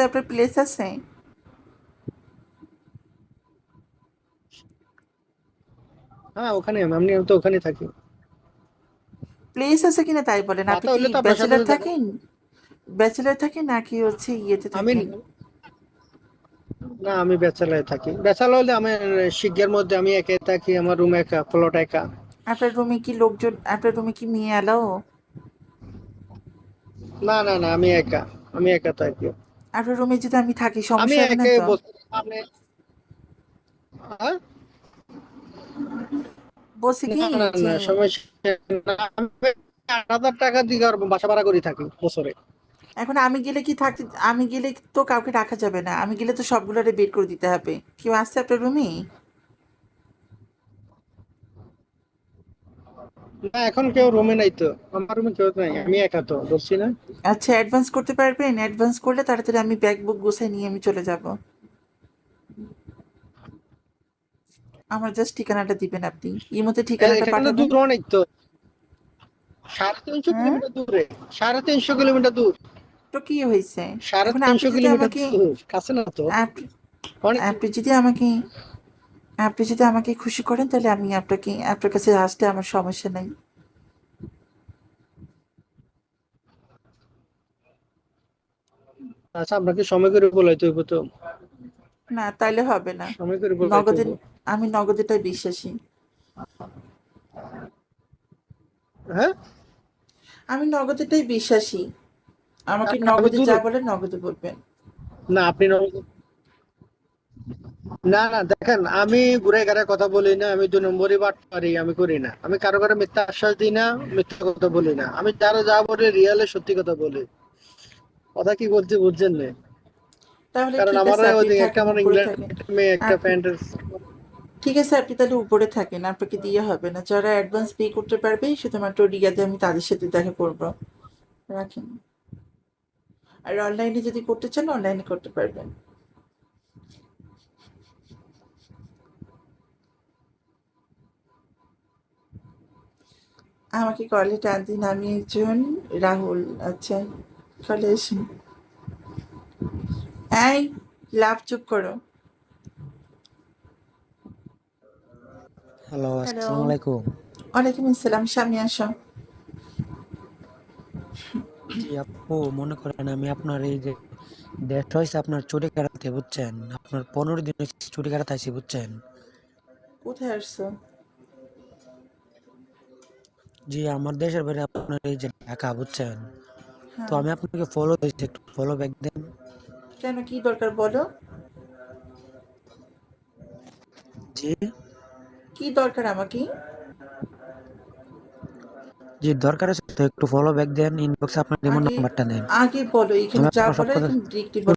আপনার প্লেস আছে? হ্যাঁ, ওখানে আমি তো ওখানে থাকি। প্লেস আছে কিনা তাই বলেন। আপনি কথা কি হইলে তো আপনার সাথে ব্যাচেলর দেখা। থাকেন? ব্যাচেলর থাকেন নাকি হচ্ছে ইয়েতে আমি থাকেন? না, আমি ব্যাচেলার থাকি। ব্যাচেলার হলে আমার শিগগির মধ্যে আমি একা থাকি, আমার রুম একা, প্লট একা। আপনার রুমে কি লোকজন, আপনার রুমে কি মেয়ে এলাও? না না না, আমি একা, আমি একা থাকি। আপনার রুমে যদি আমি থাকি আমি সমস্যা হবে না একে তো? বসে সামনে। হ্যাঁ? বলছি কি না না যে না, সমস্যা না। আমি ৮,০০০ টাকা দিয়ে আর বাসা ভাড়া করে থাকি বছরে। এখন আমি গেলে কি থাকতে, আমি গেলে তো কাউকে রাখা যাবে না, আমি গেলে তো সবগুলোরে বের করে দিতে হবে। কেউ আসছে আপনার রুমে? না, এখন কেউ রুমে নাই তো। আমার রুমে কেউ নাই, ও আমি একা তো বলছি না। আচ্ছা, অ্যাডভান্স করতে পারবেন? অ্যাডভান্স করলে তাড়াতাড়ি আমি ব্যাগ বুক গোছাই নিয়ে আমি চলে যাব। আমার জাস্ট ঠিকানাটা দিবেন আপনি, ইমোতে ঠিকানাটা এখানে পাঠাবেন। দূর অনেক তো। ৩৫০ হ্যাঁ, কিলোমিটার দূরে। ৩৫০ কিলোমিটার দূর। তো কি হয়েছে? সাড়ে এখন আপনি তিনশো যদি কিলোমিটার আমাকে, দূর, কাছে না তো। আপ- অনেক দূর। আপনি যদি আমাকে, আপনি যদি আমাকে খুশি করেন তাহলে আমি আপনাকে, আপনার কাছে আসতে আমার সমস্যা নাই। আচ্ছা, আপনাকে সময় করে বলাইতে হইব তো। না তাইলে হবে না। সময় করে বলাইতে নগদে, হইব। আমি নগদেটাই বিশ্বাসী। হ্যাঁ। আমি নগদেটাই বিশ্বাসী। আমাকে কারণ আমি নগদে যা দূরে। বলে নগদে বলবেন। না, আপনি না না, দেখেন, আমি ঘুরে ঘাড়ে কথা বলি না, আমি ২ নম্বরই বাট পারি, আমি করি না, আমি কারো কারো মিথ্যা আশ্বাস দিই না, মিথ্যা কথা বলি না, আমি যারা যা বলি রিয়েলে সত্যি কথা বলি। কথা কি বলছি বুঝছেন না? তাহলে কারণ ঠিক আমার আছে, আপনি ওইদিকে একটা, থাকেন, আমার উপরে ইংল্যান্ড থাকেন। একটা মেয়ে, একটা আপনি, প্যান্টের। ঠিক আছে আপনি তাহলে উপরে থাকেন, আপনাকে দিয়ে হবে না। যারা অ্যাডভান্স পে করতে পারবে শুধুমাত্র রিয়াতে আমি তাদের সাথে দেখা করব। রাখেন। আর অনলাইনে যদি করতে চান অনলাইনে করতে পারবেন। আমাকে কলে টান দিন, আমি একজন রাহুল। আচ্ছা, কলে এসুন। এই, লাভ চুপ করো। Hello, hello. আসসালামু আলাইকুম। ওয়ালাইকুম আসসালাম, সামনে আসো। জি আপু, মনে করেন আমি আপনার এই যে দেশ হয়েছে আপনার চুরি কাটাতে, বুঝছেন? আপনার ১৫ দিন হয়েছে চুরি কাটাতে আইছি, বুঝছেন? কোথায় আসছো? জি, আমার দেশের বাইরে আপনার এই যে ঢাকা, বুঝছেন? তো হ্যাঁ, আমি আপনাকে ফলো দিচ্ছি, একটু ফলো ব্যাক দেন। কেন, কি দরকার বলো? জি। কি দরকার আমাকে? জি, দরকার আছে তো একটু ফলো ব্যাক দেন, ইনবক্সে আপনার রিমোট আগে, নাম্বারটা নেন। আগে বলো, এখানে আমি যা আপনার সব বলো কথা এখন ডিরেক্টলি